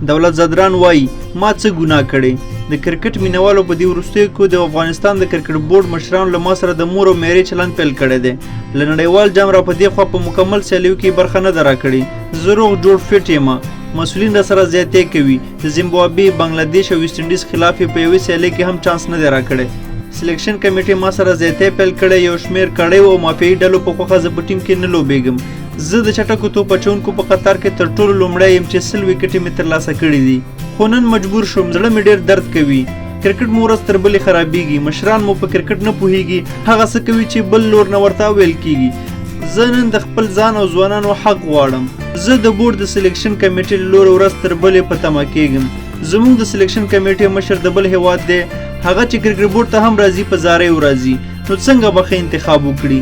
دولت زدران وایي ما څه ګناه کړې. د کرکټ مینوالو په دې وروستیو کې د افغانستان د کرکټ بورډ مشرانو له ما سره د مور او میرې چلند پیل کړی دی. له نړیوال جام را په دې خوا په مکمل سیالیو کې برخه نه ده راکړې. زه روغ جوړ فټ یم. مسؤلین را سره زیاتې کوي. د زیمبابوې، بنګلادیش او ویسټ انډیز خلاف په یوې سیالۍ کې هم چانس نه دی راکړی. سلیکشن کمیټې ما سره زیاتې پیل کړی. یو شمېر کړیو او مافیایي ډلو په خوښه زه په ټیم کې نه لوبېږم. زه د چټکو توپ اچوونکو په قطار کې تر ټولو لومړی یم چې 100 وکټې مې ترلاسه کړي دي. خو نن مجبور شوم، زړه مې ډېر درد کوي. کرکټ مو ورځ تر بلې خرابېږي. مشران مو په کرکټ نه پوهېږي. هغه څه کوي چې بل لور نه ورته ویل کېږي. زه نن د خپل ځان او ځوانانو حق غواړم. زه د بورډ د سلیکشن کمیټې له لورې ورځ تر بلې په تمه کېږم. زموږ د سلیکشن کمیټې مشر د بل هېواد دی. هغه چې کرکټ بورډ ته هم راځي په زاریو راځي. نو څنګه به ښه انتخاب وکړي؟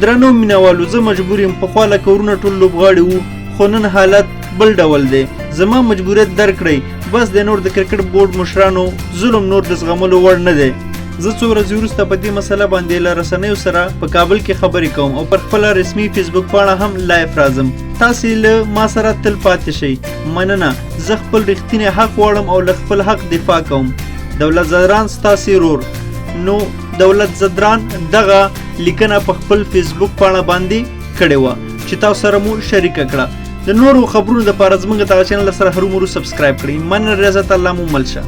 درنو مینوالو، زه مجبور یم. پخوا لکه ورونه ټول لوبغاړي وو، خو نن حالت بل ډول دی. زما مجبوریت درک کړئ. بس د نور د کرکټ بورډ مشرانو ظلم نور د زغملو وړ نه دی. زه څو ورځې وروسته په دې مسله باندې له رسنیو سره په کابل کې خبرې کوم او پر خپله رسمي فیسبوک پاڼه هم لایف راځم. تاسې له ما سره تل پاتې شئ. مننه. زه خپل رښتینی حق غواړم او له خپل حق دفاع کوم. دولت زدران ستاسې رور. نو دولت زدران دغه لیکنه په خپل فیسبوک پاڼه باندې کړې وه چې تاسو سره مو شریکه کړه. د نورو خبرونو لپاره زموږ دغه چینل سره هرومرو سبسکرایب کړئ. من رضا الله مو مل شه.